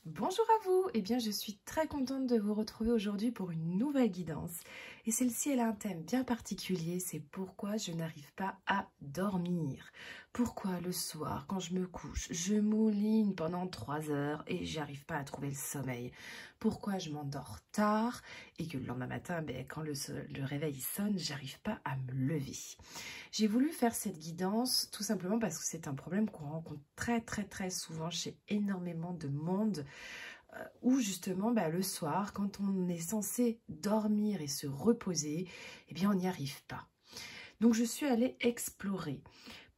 Bonjour à vous, eh bien je suis très contente de vous retrouver aujourd'hui pour une nouvelle guidance et celle-ci elle a un thème bien particulier, c'est pourquoi je n'arrive pas à dormir. Pourquoi le soir quand je me couche, je mouline pendant 3 heures et j'arrive pas à trouver le sommeil. Pourquoi je m'endors tard et que le lendemain matin, quand le réveil sonne, j'arrive pas à me lever. J'ai voulu faire cette guidance tout simplement parce que c'est un problème qu'on rencontre très souvent chez énormément de monde où justement le soir, quand on est censé dormir et se reposer, eh bien on n'y arrive pas. Donc je suis allée explorer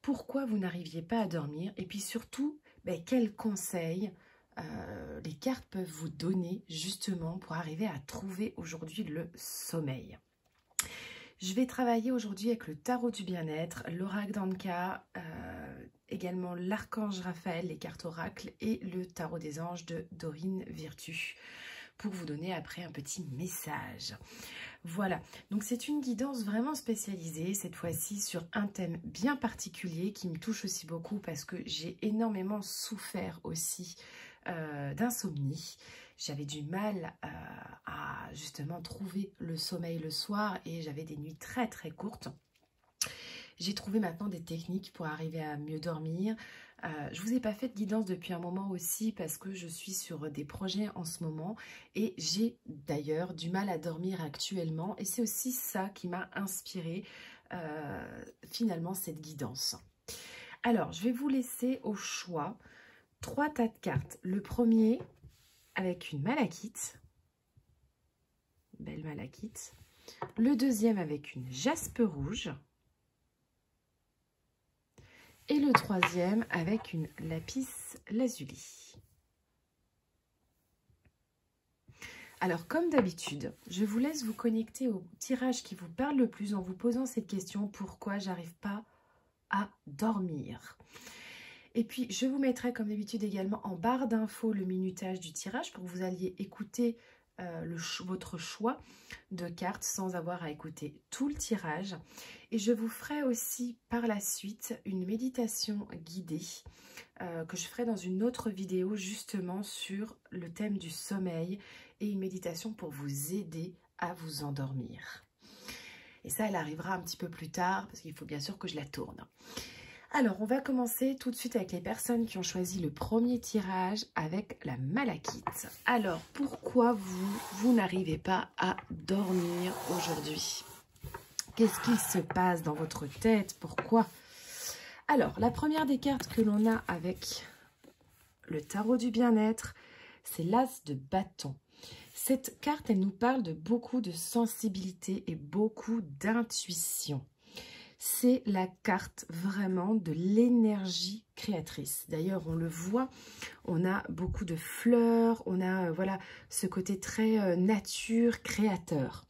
pourquoi vous n'arriviez pas à dormir et puis surtout quels conseils les cartes peuvent vous donner justement pour arriver à trouver aujourd'hui le sommeil. Je vais travailler aujourd'hui avec le tarot du bien-être, l'oracle d'Anka, également l'archange Raphaël, les cartes oracles et le tarot des anges de Dorine Virtue pour vous donner après un petit message. Voilà, donc c'est une guidance vraiment spécialisée, cette fois-ci sur un thème bien particulier qui me touche aussi beaucoup parce que j'ai énormément souffert aussi d'insomnie. J'avais du mal à justement trouver le sommeil le soir et j'avais des nuits très courtes. J'ai trouvé maintenant des techniques pour arriver à mieux dormir. Je ne vous ai pas fait de guidance depuis un moment aussi parce que je suis sur des projets en ce moment et j'ai d'ailleurs du mal à dormir actuellement et c'est aussi ça qui m'a inspiré finalement cette guidance. Alors, je vais vous laisser au choix 3 tas de cartes. Le premier avec une malachite, belle malachite. Le deuxième avec une jaspe rouge. Et le troisième avec une lapis lazuli. Alors, comme d'habitude, je vous laisse vous connecter au tirage qui vous parle le plus en vous posant cette question: pourquoi j'arrive pas à dormir? Et puis, je vous mettrai comme d'habitude également en barre d'infos le minutage du tirage pour que vous alliez écouter votre choix de cartes sans avoir à écouter tout le tirage. Et je vous ferai aussi par la suite une méditation guidée que je ferai dans une autre vidéo justement sur le thème du sommeil et une méditation pour vous aider à vous endormir. Et ça, elle arrivera un petit peu plus tard parce qu'il faut bien sûr que je la tourne. Alors, on va commencer tout de suite avec les personnes qui ont choisi le premier tirage avec la malachite. Alors, pourquoi vous n'arrivez pas à dormir aujourd'hui? Qu'est-ce qu'il se passe dans votre tête? Pourquoi? Alors, la première des cartes que l'on a avec le tarot du bien-être, c'est l'as de bâton. Cette carte, elle nous parle de beaucoup de sensibilité et beaucoup d'intuition. C'est la carte vraiment de l'énergie créatrice. D'ailleurs, on le voit, on a beaucoup de fleurs, on a voilà ce côté très nature, créateur.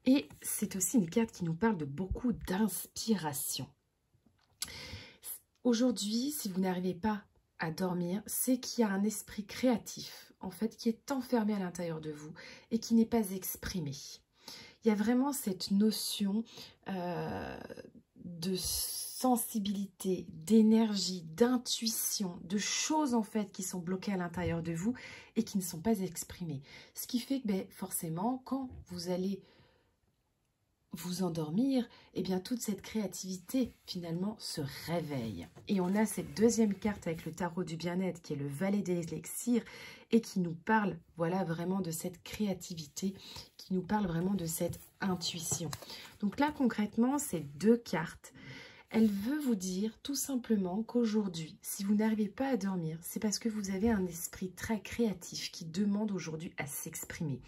Et c'est aussi une carte qui nous parle de beaucoup d'inspiration. Aujourd'hui, si vous n'arrivez pas à dormir, c'est qu'il y a un esprit créatif, en fait, qui est enfermé à l'intérieur de vous et qui n'est pas exprimé. Il y a vraiment cette notion de sensibilité, d'énergie, d'intuition, de choses en fait qui sont bloquées à l'intérieur de vous et qui ne sont pas exprimées. Ce qui fait que forcément, quand vous allez vous endormir, eh bien toute cette créativité finalement se réveille. Et on a cette deuxième carte avec le tarot du bien-être qui est le valet des élixirs et qui nous parle voilà vraiment de cette créativité, qui nous parle vraiment de cette intuition. Donc là concrètement, ces deux cartes, elle veut vous dire tout simplement qu'aujourd'hui, si vous n'arrivez pas à dormir, c'est parce que vous avez un esprit très créatif qui demande aujourd'hui à s'exprimer.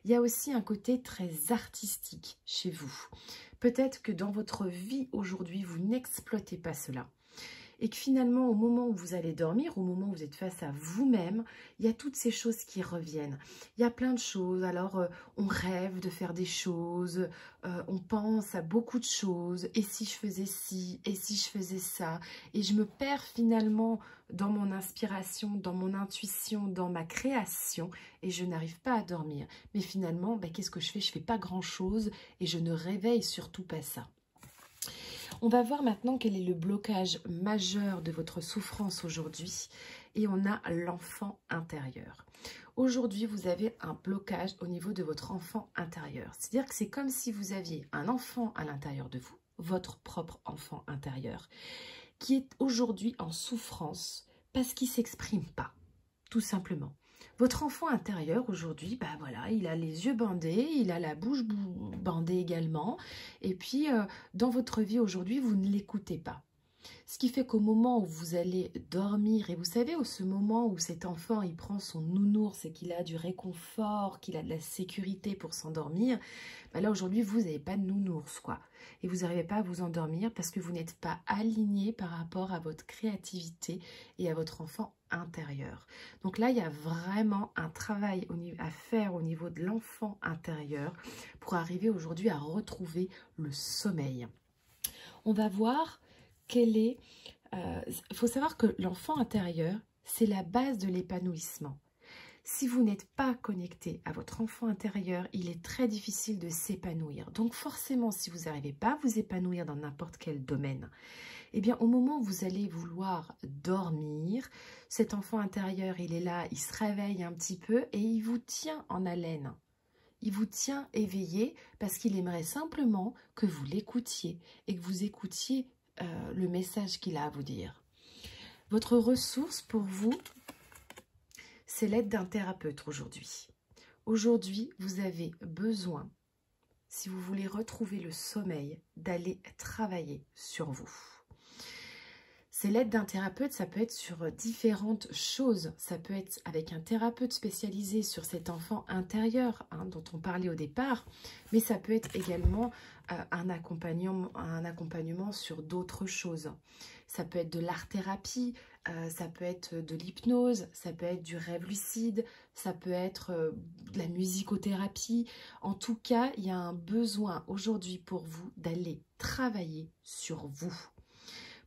Il y a aussi un côté très artistique chez vous. Peut-être que dans votre vie aujourd'hui, vous n'exploitez pas cela. Et que finalement, au moment où vous allez dormir, au moment où vous êtes face à vous-même, il y a toutes ces choses qui reviennent. Il y a plein de choses. Alors, on rêve de faire des choses, on pense à beaucoup de choses. Et si je faisais ci, et si je faisais ça? Et je me perds finalement dans mon inspiration, dans mon intuition, dans ma création, et je n'arrive pas à dormir. Mais finalement, qu'est-ce que je fais? Je ne fais pas grand-chose et je ne réveille surtout pas ça. On va voir maintenant quel est le blocage majeur de votre souffrance aujourd'hui. et on a l'enfant intérieur. Aujourd'hui, vous avez un blocage au niveau de votre enfant intérieur. C'est-à-dire que c'est comme si vous aviez un enfant à l'intérieur de vous, votre propre enfant intérieur, qui est aujourd'hui en souffrance parce qu'il ne s'exprime pas, tout simplement. Votre enfant intérieur aujourd'hui, bah voilà, il a les yeux bandés, il a la bouche bandée également. Et puis, dans votre vie aujourd'hui, vous ne l'écoutez pas. Ce qui fait qu'au moment où vous allez dormir, et vous savez, ce moment où cet enfant, il prend son nounours et qu'il a du réconfort, qu'il a de la sécurité pour s'endormir, bah là aujourd'hui, vous n'avez pas de nounours, quoi. Et vous n'arrivez pas à vous endormir parce que vous n'êtes pas aligné par rapport à votre créativité et à votre enfant intérieur. Donc là, il y a vraiment un travail à faire au niveau de l'enfant intérieur pour arriver aujourd'hui à retrouver le sommeil. On va voir quel est... Il faut savoir que l'enfant intérieur, c'est la base de l'épanouissement. Si vous n'êtes pas connecté à votre enfant intérieur, il est très difficile de s'épanouir. Donc forcément, si vous n'arrivez pas à vous épanouir dans n'importe quel domaine, eh bien au moment où vous allez vouloir dormir, cet enfant intérieur, il est là, il se réveille un petit peu et il vous tient en haleine. Il vous tient éveillé parce qu'il aimerait simplement que vous l'écoutiez et que vous écoutiez le message qu'il a à vous dire. Votre ressource pour vous, c'est l'aide d'un thérapeute aujourd'hui. Aujourd'hui, vous avez besoin, si vous voulez retrouver le sommeil, d'aller travailler sur vous. C'est l'aide d'un thérapeute, ça peut être sur différentes choses. Ça peut être avec un thérapeute spécialisé sur cet enfant intérieur dont on parlait au départ, mais ça peut être également un accompagnement sur d'autres choses. Ça peut être de l'art-thérapie, ça peut être de l'hypnose, ça peut être du rêve lucide, ça peut être de la musicothérapie. En tout cas, il y a un besoin aujourd'hui pour vous d'aller travailler sur vous,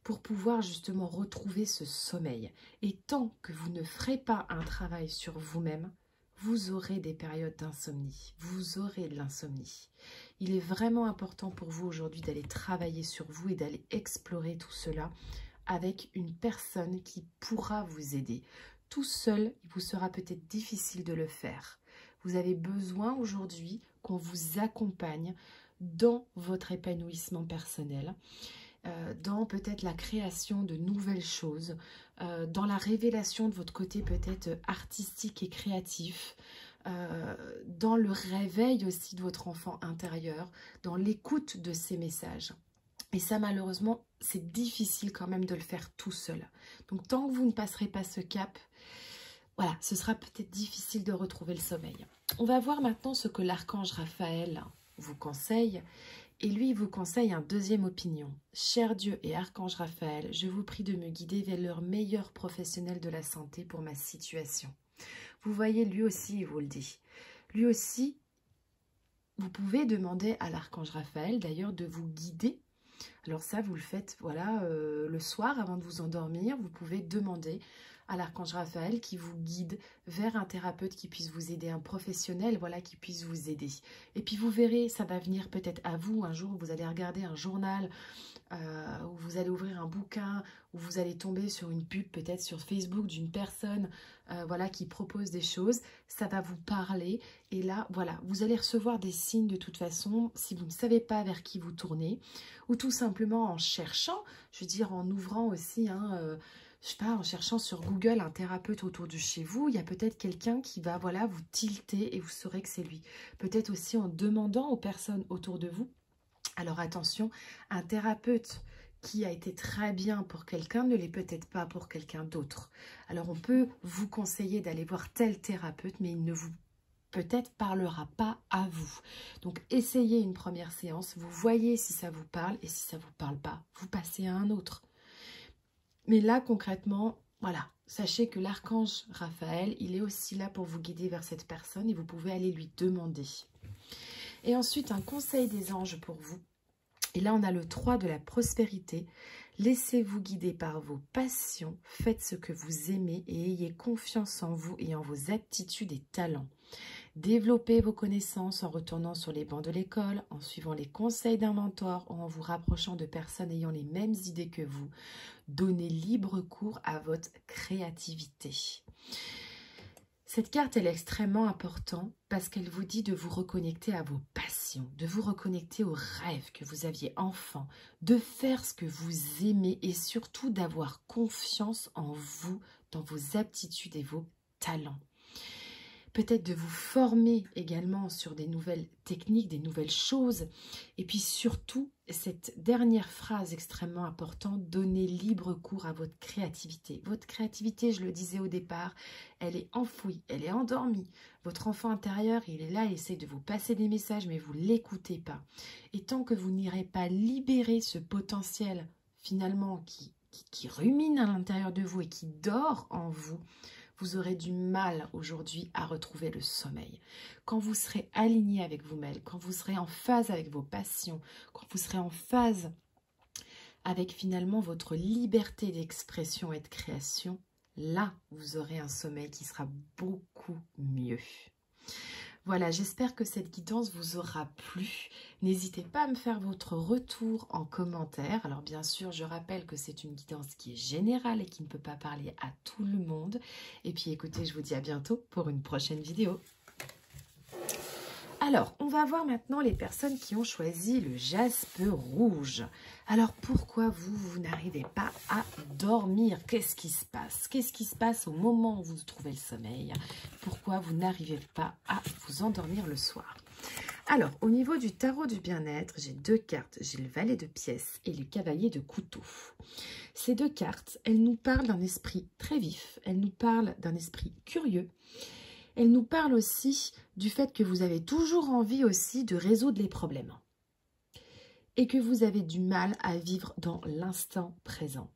pour pouvoir justement retrouver ce sommeil. Et tant que vous ne ferez pas un travail sur vous-même, vous aurez des périodes d'insomnie, vous aurez de l'insomnie. Il est vraiment important pour vous aujourd'hui d'aller travailler sur vous et d'aller explorer tout cela avec une personne qui pourra vous aider. Tout seul, il vous sera peut-être difficile de le faire. Vous avez besoin aujourd'hui qu'on vous accompagne dans votre épanouissement personnel, dans peut-être la création de nouvelles choses, dans la révélation de votre côté peut-être artistique et créatif, dans le réveil aussi de votre enfant intérieur, dans l'écoute de ces messages. Et ça, malheureusement, c'est difficile quand même de le faire tout seul. Donc, tant que vous ne passerez pas ce cap, voilà, ce sera peut-être difficile de retrouver le sommeil. On va voir maintenant ce que l'archange Raphaël vous conseille. Et lui, il vous conseille un deuxième opinion. Cher Dieu et archange Raphaël, je vous prie de me guider vers leur meilleur professionnel de la santé pour ma situation. Vous voyez, lui aussi, il vous le dit. Lui aussi, vous pouvez demander à l'archange Raphaël, d'ailleurs, de vous guider. Alors ça, vous le faites, voilà, le soir, avant de vous endormir, vous pouvez demander à l'archange Raphaël qui vous guide vers un thérapeute qui puisse vous aider, un professionnel, voilà, qui puisse vous aider. Et puis vous verrez, ça va venir peut-être à vous un jour, vous allez regarder un journal, où vous allez ouvrir un bouquin, où vous allez tomber sur une pub peut-être sur Facebook d'une personne voilà, qui propose des choses, ça va vous parler et là voilà, vous allez recevoir des signes de toute façon si vous ne savez pas vers qui vous tournez ou tout simplement en cherchant, je veux dire en ouvrant aussi je sais pas, en cherchant sur Google un thérapeute autour de chez vous, il y a peut-être quelqu'un qui va voilà, vous tilter et vous saurez que c'est lui. Peut-être aussi en demandant aux personnes autour de vous. Alors attention, un thérapeute qui a été très bien pour quelqu'un ne l'est peut-être pas pour quelqu'un d'autre. Alors on peut vous conseiller d'aller voir tel thérapeute, mais il ne vous peut-être parlera pas à vous. Donc essayez une première séance, vous voyez si ça vous parle et si ça ne vous parle pas, vous passez à un autre. Mais là, concrètement, voilà, sachez que l'archange Raphaël, il est aussi là pour vous guider vers cette personne et vous pouvez aller lui demander. Et ensuite, un conseil des anges pour vous. Et là, on a le 3 de la prospérité. Laissez-vous guider par vos passions, faites ce que vous aimez et ayez confiance en vous et en vos aptitudes et talents. Développez vos connaissances en retournant sur les bancs de l'école, en suivant les conseils d'un mentor ou en vous rapprochant de personnes ayant les mêmes idées que vous. Donnez libre cours à votre créativité. Cette carte, elle est extrêmement importante parce qu'elle vous dit de vous reconnecter à vos passions, de vous reconnecter aux rêves que vous aviez enfant, de faire ce que vous aimez et surtout d'avoir confiance en vous, dans vos aptitudes et vos talents. Peut-être de vous former également sur des nouvelles techniques, des nouvelles choses. Et puis surtout, cette dernière phrase extrêmement importante, donnez libre cours à votre créativité. Votre créativité, je le disais au départ, elle est enfouie, elle est endormie. Votre enfant intérieur, il est là, il essaie de vous passer des messages, mais vous ne l'écoutez pas. Et tant que vous n'irez pas libérer ce potentiel, finalement, qui rumine à l'intérieur de vous et qui dort en vous, vous aurez du mal aujourd'hui à retrouver le sommeil. Quand vous serez aligné avec vous-même, quand vous serez en phase avec vos passions, quand vous serez en phase avec finalement votre liberté d'expression et de création, là, vous aurez un sommeil qui sera beaucoup mieux. Voilà, j'espère que cette guidance vous aura plu. N'hésitez pas à me faire votre retour en commentaire. Alors bien sûr, je rappelle que c'est une guidance qui est générale et qui ne peut pas parler à tout le monde. Et puis écoutez, je vous dis à bientôt pour une prochaine vidéo. Alors, on va voir maintenant les personnes qui ont choisi le jaspe rouge. Alors, pourquoi vous n'arrivez pas à dormir? Qu'est-ce qui se passe? Qu'est-ce qui se passe au moment où vous trouvez le sommeil? Pourquoi vous n'arrivez pas à vous endormir le soir? Alors, au niveau du tarot du bien-être, j'ai deux cartes. J'ai le valet de pièces et le cavalier de couteau. Ces deux cartes, elles nous parlent d'un esprit très vif. Elles nous parlent d'un esprit curieux. Elle nous parle aussi du fait que vous avez toujours envie aussi de résoudre les problèmes et que vous avez du mal à vivre dans l'instant présent.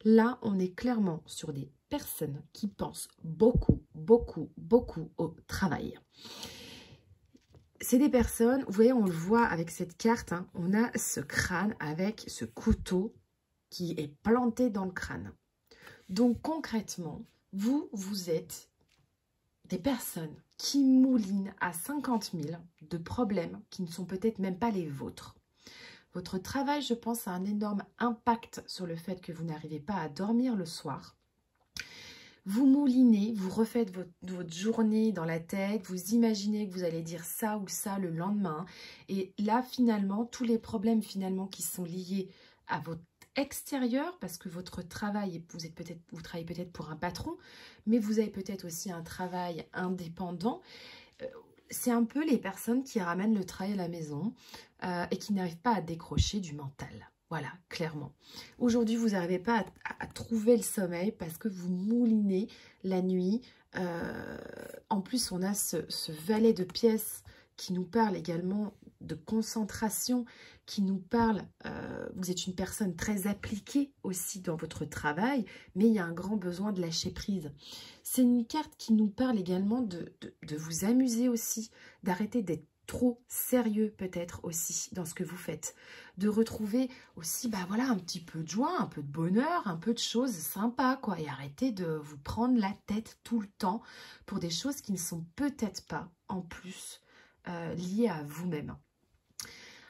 Là, on est clairement sur des personnes qui pensent beaucoup, beaucoup, beaucoup au travail. C'est des personnes, vous voyez, on le voit avec cette carte, hein, on a ce crâne avec ce couteau qui est planté dans le crâne. Donc concrètement, vous êtes des personnes qui moulinent à 50 000 de problèmes qui ne sont peut-être même pas les vôtres. Votre travail, je pense, a un énorme impact sur le fait que vous n'arrivez pas à dormir le soir. Vous moulinez, vous refaites votre journée dans la tête, vous imaginez que vous allez dire ça ou ça le lendemain. Et là, finalement, tous les problèmes finalement qui sont liés à votre extérieur, parce que votre travail, vous travaillez peut-être pour un patron, mais vous avez peut-être aussi un travail indépendant. C'est un peu les personnes qui ramènent le travail à la maison et qui n'arrivent pas à décrocher du mental. Voilà, clairement. Aujourd'hui, vous n'arrivez pas à trouver le sommeil parce que vous moulinez la nuit. En plus, on a ce valet de pièces qui nous parle également de concentration, qui nous parle, vous êtes une personne très appliquée aussi dans votre travail, mais il y a un grand besoin de lâcher prise. C'est une carte qui nous parle également de vous amuser aussi, d'arrêter d'être trop sérieux peut-être aussi dans ce que vous faites, de retrouver aussi voilà, un petit peu de joie, un peu de bonheur, un peu de choses sympas quoi, et arrêter de vous prendre la tête tout le temps pour des choses qui ne sont peut-être pas en plus liées à vous-même.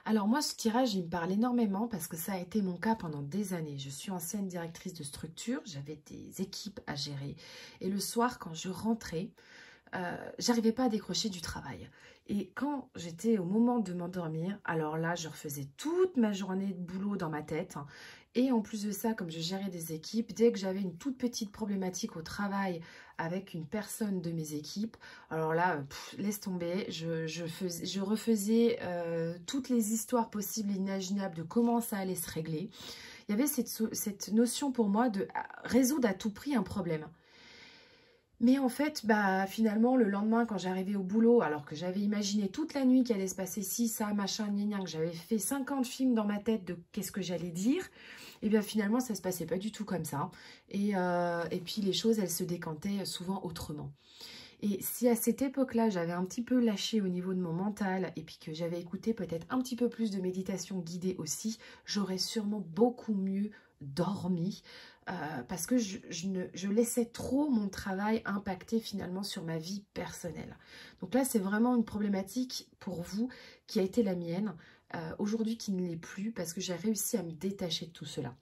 Alors moi, ce tirage, il me parle énormément parce que ça a été mon cas pendant des années. Je suis ancienne directrice de structure, j'avais des équipes à gérer. Et le soir, quand je rentrais, j'arrivais pas à décrocher du travail. Et quand j'étais au moment de m'endormir, alors là, je refaisais toute ma journée de boulot dans ma tête. Et en plus de ça, comme je gérais des équipes, dès que j'avais une toute petite problématique au travail avec une personne de mes équipes, alors là, laisse tomber, je refaisais toutes les histoires possibles et imaginables de comment ça allait se régler. Il y avait cette notion pour moi de résoudre à tout prix un problème. Mais en fait, finalement, le lendemain, quand j'arrivais au boulot, alors que j'avais imaginé toute la nuit qu'il allait se passer ci, ça, machin, gna, que j'avais fait 50 films dans ma tête de qu'est-ce que j'allais dire, et bien finalement, ça se passait pas du tout comme ça. Et puis, les choses, elles se décantaient souvent autrement. Et si à cette époque-là, j'avais un petit peu lâché au niveau de mon mental, et puis que j'avais écouté peut-être un petit peu plus de méditation guidée aussi, j'aurais sûrement beaucoup mieux dormi. parce que je laissais trop mon travail impacter finalement sur ma vie personnelle. Donc là, c'est vraiment une problématique pour vous qui a été la mienne, aujourd'hui qui ne l'est plus, parce que j'ai réussi à me détacher de tout cela.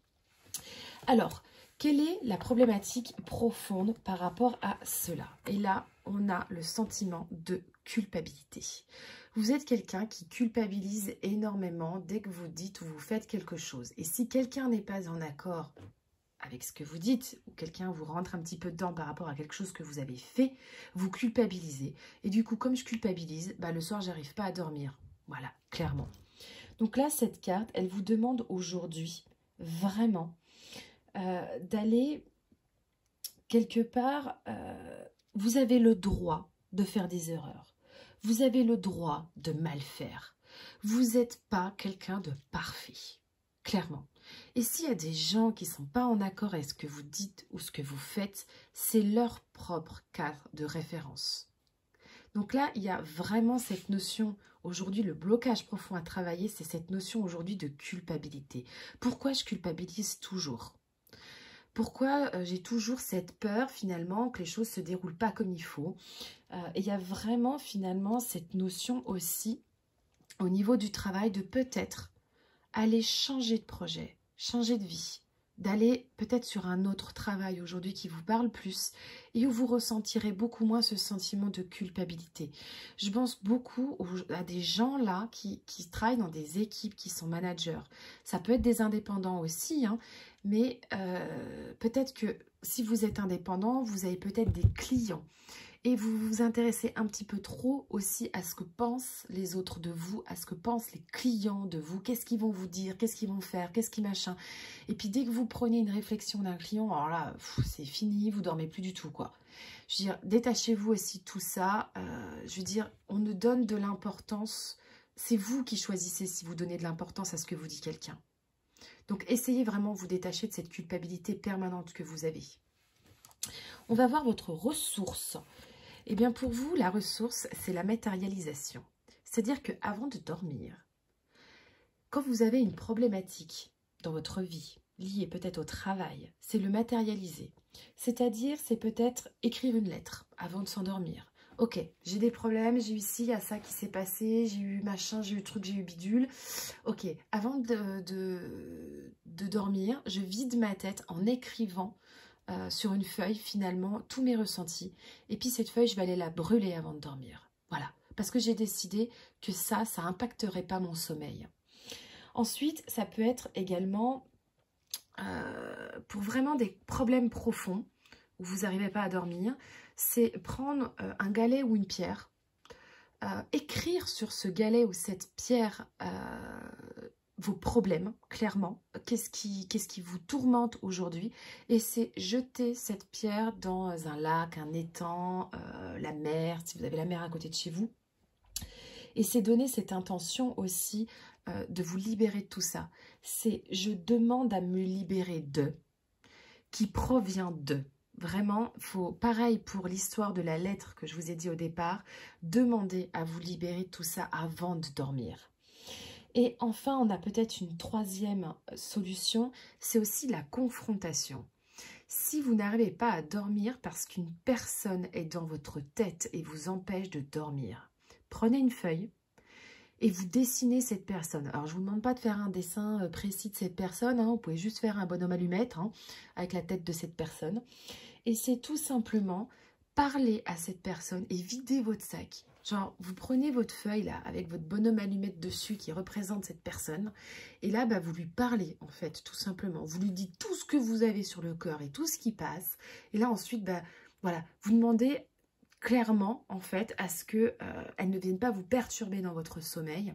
Alors, quelle est la problématique profonde par rapport à cela? Et là, on a le sentiment de culpabilité. Vous êtes quelqu'un qui culpabilise énormément dès que vous dites ou vous faites quelque chose. Et si quelqu'un n'est pas en accord avec ce que vous dites, ou quelqu'un vous rentre un petit peu dedans par rapport à quelque chose que vous avez fait, vous culpabilisez. Et du coup, comme je culpabilise, le soir, j'arrive pas à dormir. Voilà, clairement. Donc là, cette carte, elle vous demande aujourd'hui, vraiment, d'aller quelque part, vous avez le droit de faire des erreurs. Vous avez le droit de mal faire. Vous n'êtes pas quelqu'un de parfait, clairement. Et s'il y a des gens qui ne sont pas en accord avec ce que vous dites ou ce que vous faites, c'est leur propre cadre de référence. Donc là, il y a vraiment cette notion, aujourd'hui, le blocage profond à travailler, c'est cette notion aujourd'hui de culpabilité. Pourquoi je culpabilise toujours ? Pourquoi j'ai toujours cette peur finalement que les choses ne se déroulent pas comme il faut? Et il y a vraiment finalement cette notion aussi au niveau du travail de peut-être aller changer de projet, changer de vie, d'aller peut-être sur un autre travail aujourd'hui qui vous parle plus et où vous ressentirez beaucoup moins ce sentiment de culpabilité. Je pense beaucoup à des gens là qui travaillent dans des équipes, qui sont managers. Ça peut être des indépendants aussi, hein, mais peut-être que si vous êtes indépendant, vous avez peut-être des clients. Et vous vous intéressez un petit peu trop aussi à ce que pensent les autres de vous, à ce que pensent les clients de vous, qu'est-ce qu'ils vont vous dire, qu'est-ce qu'ils vont faire, qu'est-ce qui machin. Et puis dès que vous prenez une réflexion d'un client, alors là, c'est fini, vous dormez plus du tout, quoi. Je veux dire, détachez-vous aussi de tout ça. Je veux dire, on ne donne de l'importance, c'est vous qui choisissez si vous donnez de l'importance à ce que vous dit quelqu'un. Donc essayez vraiment de vous détacher de cette culpabilité permanente que vous avez. On va voir votre ressource. Eh bien, pour vous, la ressource, c'est la matérialisation. C'est-à-dire qu'avant de dormir, quand vous avez une problématique dans votre vie, liée peut-être au travail, c'est le matérialiser. C'est-à-dire, c'est peut-être écrire une lettre avant de s'endormir. Ok, j'ai des problèmes, j'ai eu ci, il y a ça qui s'est passé, j'ai eu machin, j'ai eu truc, j'ai eu bidule. Ok, avant de dormir, je vide ma tête en écrivant sur une feuille finalement tous mes ressentis, et puis cette feuille je vais aller la brûler avant de dormir, voilà, parce que j'ai décidé que ça impacterait pas mon sommeil. Ensuite, ça peut être également pour vraiment des problèmes profonds où vous n'arrivez pas à dormir, c'est prendre un galet ou une pierre, écrire sur ce galet ou cette pierre vos problèmes, clairement, qu'est-ce qui vous tourmente aujourd'hui, et c'est jeter cette pierre dans un lac, un étang, la mer, si vous avez la mer à côté de chez vous, et c'est donner cette intention aussi de vous libérer de tout ça. C'est je demande à me libérer de, qui provient de. Vraiment, il faut, pareil pour l'histoire de la lettre que je vous ai dit au départ, demander à vous libérer de tout ça avant de dormir. Et enfin, on a peut-être une troisième solution, c'est aussi la confrontation. Si vous n'arrivez pas à dormir parce qu'une personne est dans votre tête et vous empêche de dormir, prenez une feuille et vous dessinez cette personne. Alors, je ne vous demande pas de faire un dessin précis de cette personne, hein, vous pouvez juste faire un bonhomme allumette hein, avec la tête de cette personne. Et c'est tout simplement parler à cette personne et vider votre sac. Genre, vous prenez votre feuille là, avec votre bonhomme allumette dessus qui représente cette personne. Et là, vous lui parlez, en fait, tout simplement. Vous lui dites tout ce que vous avez sur le cœur et tout ce qui passe. Et là, ensuite, voilà, vous demandez clairement, en fait, à ce qu'elle ne vienne pas vous perturber dans votre sommeil.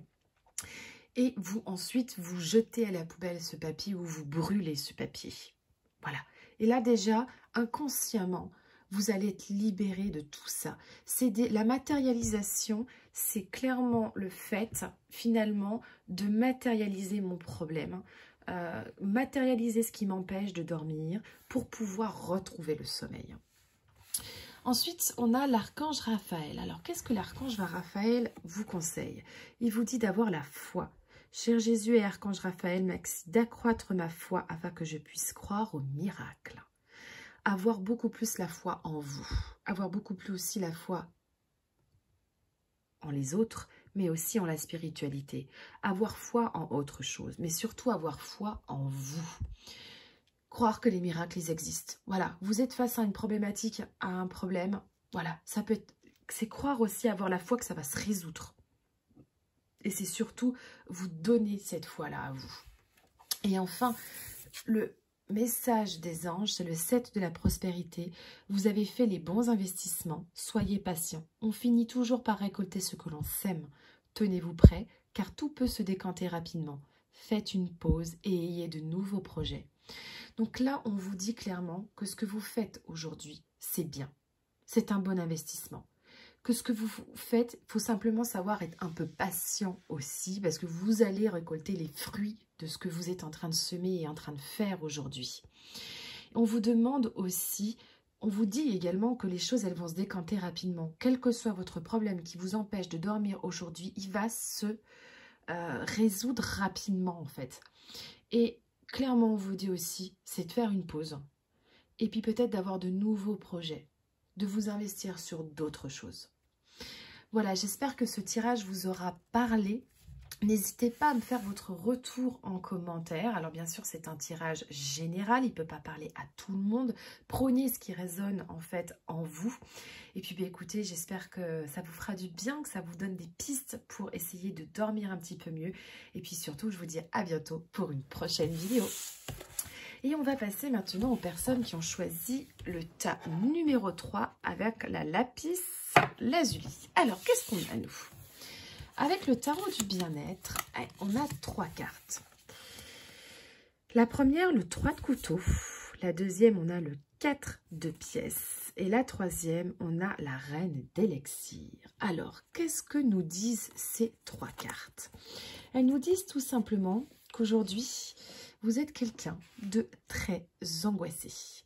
Et vous, ensuite, vous jetez à la poubelle ce papier ou vous brûlez ce papier. Voilà. Et là, déjà, inconsciemment, vous allez être libéré de tout ça. La matérialisation, c'est clairement le fait, finalement, de matérialiser mon problème, matérialiser ce qui m'empêche de dormir pour pouvoir retrouver le sommeil. Ensuite, on a l'archange Raphaël. Alors, qu'est-ce que l'archange Raphaël vous conseille? Il vous dit d'avoir la foi. Cher Jésus et Archange Raphaël, merci d'accroître ma foi afin que je puisse croire au miracle. Avoir beaucoup plus la foi en vous, avoir beaucoup plus aussi la foi en les autres, mais aussi en la spiritualité. Avoir foi en autre chose, mais surtout avoir foi en vous. Croire que les miracles, ils existent. Voilà, vous êtes face à une problématique, à un problème. Voilà, ça peut être... C'est croire aussi, avoir la foi que ça va se résoudre. Et c'est surtout vous donner cette foi-là à vous. Et enfin, le message des anges, c'est le 7 de la prospérité. Vous avez fait les bons investissements, soyez patient. On finit toujours par récolter ce que l'on sème. Tenez-vous prêts, car tout peut se décanter rapidement. Faites une pause et ayez de nouveaux projets. Donc là, on vous dit clairement que ce que vous faites aujourd'hui, c'est bien. C'est un bon investissement. Que ce que vous faites, il faut simplement savoir être un peu patient aussi, parce que vous allez récolter les fruits de ce que vous êtes en train de semer et en train de faire aujourd'hui. On vous demande aussi, on vous dit également que les choses, elles vont se décanter rapidement. Quel que soit votre problème qui vous empêche de dormir aujourd'hui, il va se résoudre rapidement en fait. Et clairement, on vous dit aussi, c'est de faire une pause. Et puis peut-être d'avoir de nouveaux projets, de vous investir sur d'autres choses. Voilà, j'espère que ce tirage vous aura parlé. N'hésitez pas à me faire votre retour en commentaire. Alors bien sûr, c'est un tirage général, il ne peut pas parler à tout le monde. Prenez ce qui résonne en fait en vous. Et puis écoutez, j'espère que ça vous fera du bien, que ça vous donne des pistes pour essayer de dormir un petit peu mieux. Et puis surtout, je vous dis à bientôt pour une prochaine vidéo. Et on va passer maintenant aux personnes qui ont choisi le tas numéro 3 avec la lapis lazuli. Alors, qu'est-ce qu'on a, nous? Avec le tarot du bien-être, on a 3 cartes. La première, le 3 de couteau. La deuxième, on a le 4 de pièces. Et la troisième, on a la reine d'élixir. Alors, qu'est-ce que nous disent ces 3 cartes? Elles nous disent tout simplement qu'aujourd'hui, vous êtes quelqu'un de très angoissé.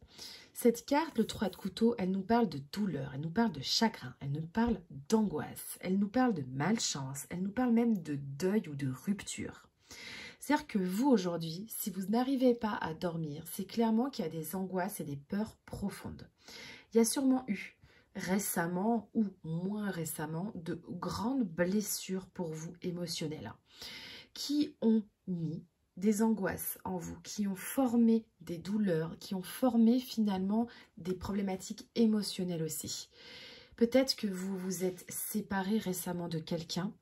Cette carte, le 3 de couteau, elle nous parle de douleur, elle nous parle de chagrin, elle nous parle d'angoisse, elle nous parle de malchance, elle nous parle même de deuil ou de rupture. C'est-à-dire que vous, aujourd'hui, si vous n'arrivez pas à dormir, c'est clairement qu'il y a des angoisses et des peurs profondes. Il y a sûrement eu, récemment ou moins récemment, de grandes blessures pour vous émotionnelles, qui ont mis des angoisses en vous, qui ont formé des douleurs, qui ont formé finalement des problématiques émotionnelles aussi. Peut-être que vous vous êtes séparé récemment de quelqu'un,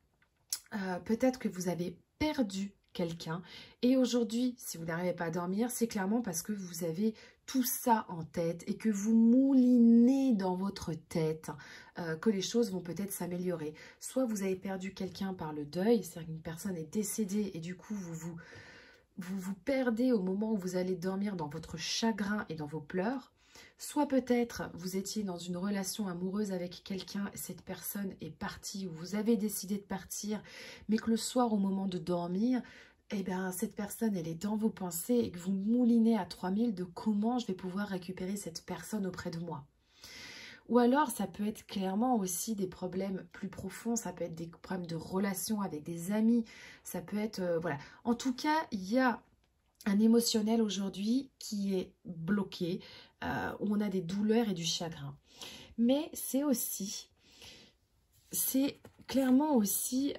peut-être que vous avez perdu quelqu'un, et aujourd'hui, si vous n'arrivez pas à dormir, c'est clairement parce que vous avez tout ça en tête et que vous moulinez dans votre tête que les choses vont peut-être s'améliorer. Soit vous avez perdu quelqu'un par le deuil, c'est-à-dire qu'une personne est décédée et du coup vous vous perdez au moment où vous allez dormir dans votre chagrin et dans vos pleurs. Soit peut-être vous étiez dans une relation amoureuse avec quelqu'un, cette personne est partie ou vous avez décidé de partir, mais que le soir au moment de dormir, eh bien, cette personne elle est dans vos pensées et que vous moulinez à 3000 de comment je vais pouvoir récupérer cette personne auprès de moi. Ou alors, ça peut être clairement aussi des problèmes plus profonds, ça peut être des problèmes de relation avec des amis, ça peut être... voilà. En tout cas, il y a un émotionnel aujourd'hui qui est bloqué, où on a des douleurs et du chagrin. Mais c'est aussi... C'est clairement aussi...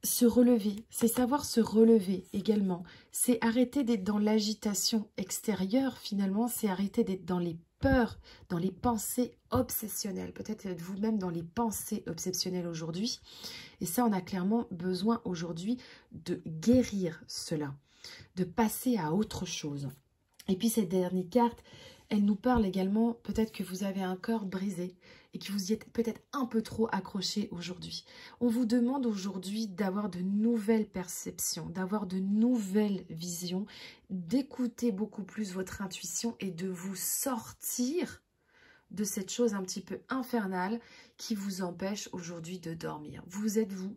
se relever, c'est savoir se relever également. C'est arrêter d'être dans l'agitation extérieure finalement, c'est arrêter d'être dans les peurs, dans les pensées obsessionnelles. Peut-être êtes vous-même dans les pensées obsessionnelles aujourd'hui. Et ça, on a clairement besoin aujourd'hui de guérir cela, de passer à autre chose. Et puis cette dernière carte, elle nous parle également, peut-être que vous avez un cœur brisé et que vous y êtes peut-être un peu trop accroché aujourd'hui. On vous demande aujourd'hui d'avoir de nouvelles perceptions, d'avoir de nouvelles visions, d'écouter beaucoup plus votre intuition et de vous sortir de cette chose un petit peu infernale qui vous empêche aujourd'hui de dormir. Vous êtes, vous,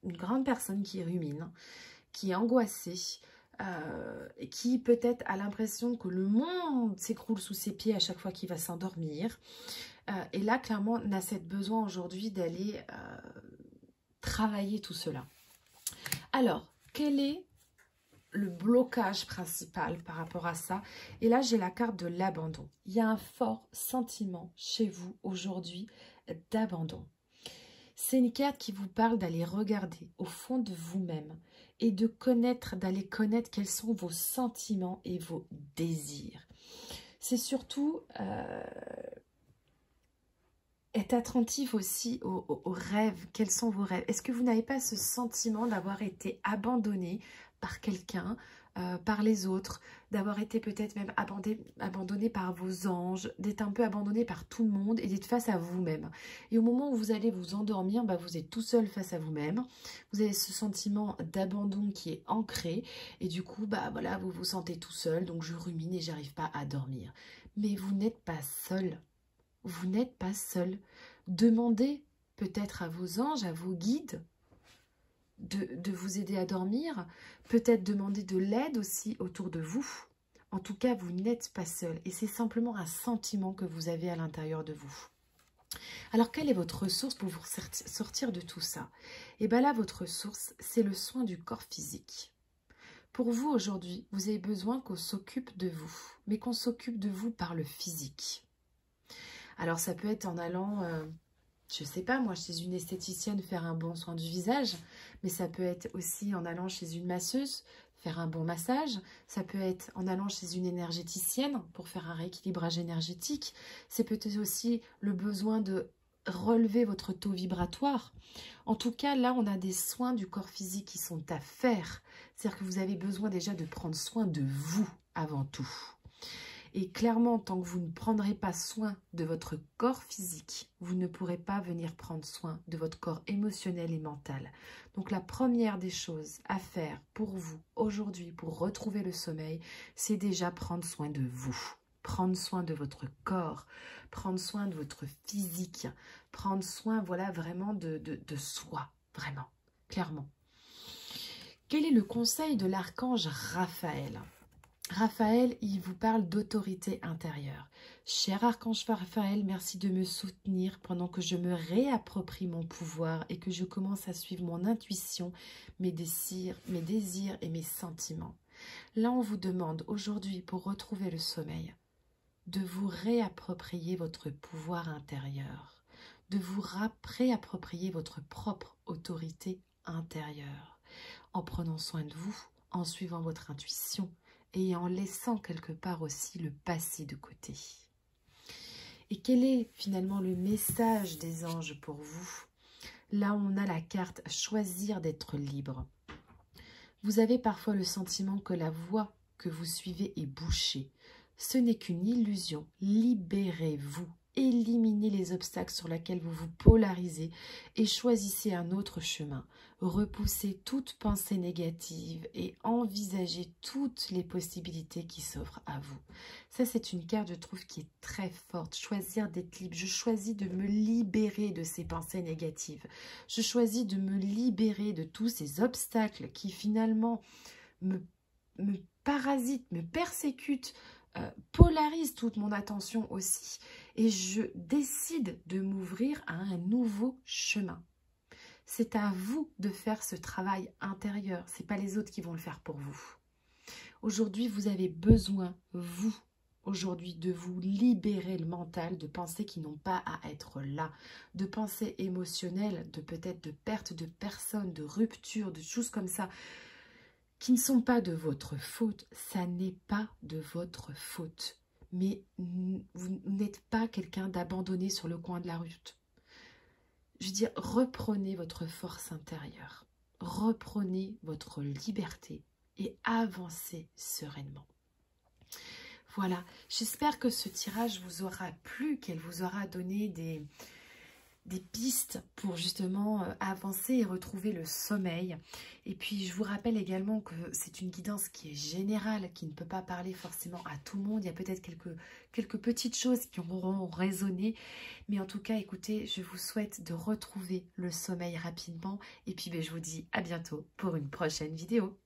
une grande personne qui rumine, qui est angoissée, et qui peut-être a l'impression que le monde s'écroule sous ses pieds à chaque fois qu'il va s'endormir. Et là, clairement, on a cette besoin aujourd'hui d'aller travailler tout cela. Alors, quel est le blocage principal par rapport à ça? Et là, j'ai la carte de l'abandon. Il y a un fort sentiment chez vous aujourd'hui d'abandon. C'est une carte qui vous parle d'aller regarder au fond de vous-même et de connaître, d'aller connaître quels sont vos sentiments et vos désirs. C'est surtout être attentif aussi aux rêves. Quels sont vos rêves? Est-ce que vous n'avez pas ce sentiment d'avoir été abandonné par quelqu'un, par les autres, d'avoir été peut-être même abandonné par vos anges, d'être un peu abandonné par tout le monde et d'être face à vous-même. Et au moment où vous allez vous endormir, bah, vous êtes tout seul face à vous-même. Vous avez ce sentiment d'abandon qui est ancré et du coup, bah, voilà, vous vous sentez tout seul, donc je rumine et j'arrive pas à dormir. Mais vous n'êtes pas seul. Vous n'êtes pas seul. Demandez peut-être à vos anges, à vos guides, de vous aider à dormir. Peut-être demander de l'aide aussi autour de vous. En tout cas, vous n'êtes pas seul. Et c'est simplement un sentiment que vous avez à l'intérieur de vous. Alors, quelle est votre ressource pour vous sortir de tout ça? Et bien là, votre ressource, c'est le soin du corps physique. Pour vous, aujourd'hui, vous avez besoin qu'on s'occupe de vous. Mais qu'on s'occupe de vous par le physique. Alors, ça peut être en allant, je ne sais pas, moi, chez une esthéticienne, faire un bon soin du visage. Mais ça peut être aussi en allant chez une masseuse, faire un bon massage. Ça peut être en allant chez une énergéticienne pour faire un rééquilibrage énergétique. C'est peut-être aussi le besoin de relever votre taux vibratoire. En tout cas, là, on a des soins du corps physique qui sont à faire. C'est-à-dire que vous avez besoin déjà de prendre soin de vous avant tout. Et clairement, tant que vous ne prendrez pas soin de votre corps physique, vous ne pourrez pas venir prendre soin de votre corps émotionnel et mental. Donc la première des choses à faire pour vous aujourd'hui, pour retrouver le sommeil, c'est déjà prendre soin de vous. Prendre soin de votre corps, prendre soin de votre physique, prendre soin, voilà, vraiment de soi, vraiment, clairement. Quel est le conseil de l'archange Raphaël ? Raphaël, il vous parle d'autorité intérieure. Cher archange Raphaël, merci de me soutenir pendant que je me réapproprie mon pouvoir et que je commence à suivre mon intuition, mes désirs et mes sentiments. Là, on vous demande aujourd'hui, pour retrouver le sommeil, de vous réapproprier votre pouvoir intérieur, de vous réapproprier votre propre autorité intérieure, en prenant soin de vous, en suivant votre intuition, et en laissant quelque part aussi le passé de côté. Et quel est finalement le message des anges pour vous? Là, on a la carte « Choisir d'être libre ». Vous avez parfois le sentiment que la voie que vous suivez est bouchée. Ce n'est qu'une illusion. Libérez-vous. Éliminez les obstacles sur lesquels vous vous polarisez et choisissez un autre chemin. Repoussez toute pensée négative et envisagez toutes les possibilités qui s'offrent à vous. Ça, c'est une carte, je trouve, qui est très forte. Choisir d'être libre. Je choisis de me libérer de ces pensées négatives. Je choisis de me libérer de tous ces obstacles qui finalement me parasitent, me persécutent, polarise toute mon attention aussi, et je décide de m'ouvrir à un nouveau chemin. C'est à vous de faire ce travail intérieur, c'est pas les autres qui vont le faire pour vous. Aujourd'hui, vous avez besoin, vous, aujourd'hui, de vous libérer le mental de pensées qui n'ont pas à être là, de pensées émotionnelles, de peut-être de perte de personnes, de rupture, de choses comme ça, qui ne sont pas de votre faute. Ça n'est pas de votre faute. Mais vous n'êtes pas quelqu'un d'abandonné sur le coin de la rue. Je veux dire, reprenez votre force intérieure. Reprenez votre liberté et avancez sereinement. Voilà, j'espère que ce tirage vous aura plu, qu'elle vous aura donné des pistes pour justement avancer et retrouver le sommeil. Et puis je vous rappelle également que c'est une guidance qui est générale, qui ne peut pas parler forcément à tout le monde. Il y a peut-être quelques petites choses qui auront résonné, mais en tout cas, écoutez, je vous souhaite de retrouver le sommeil rapidement. Et puis je vous dis à bientôt pour une prochaine vidéo.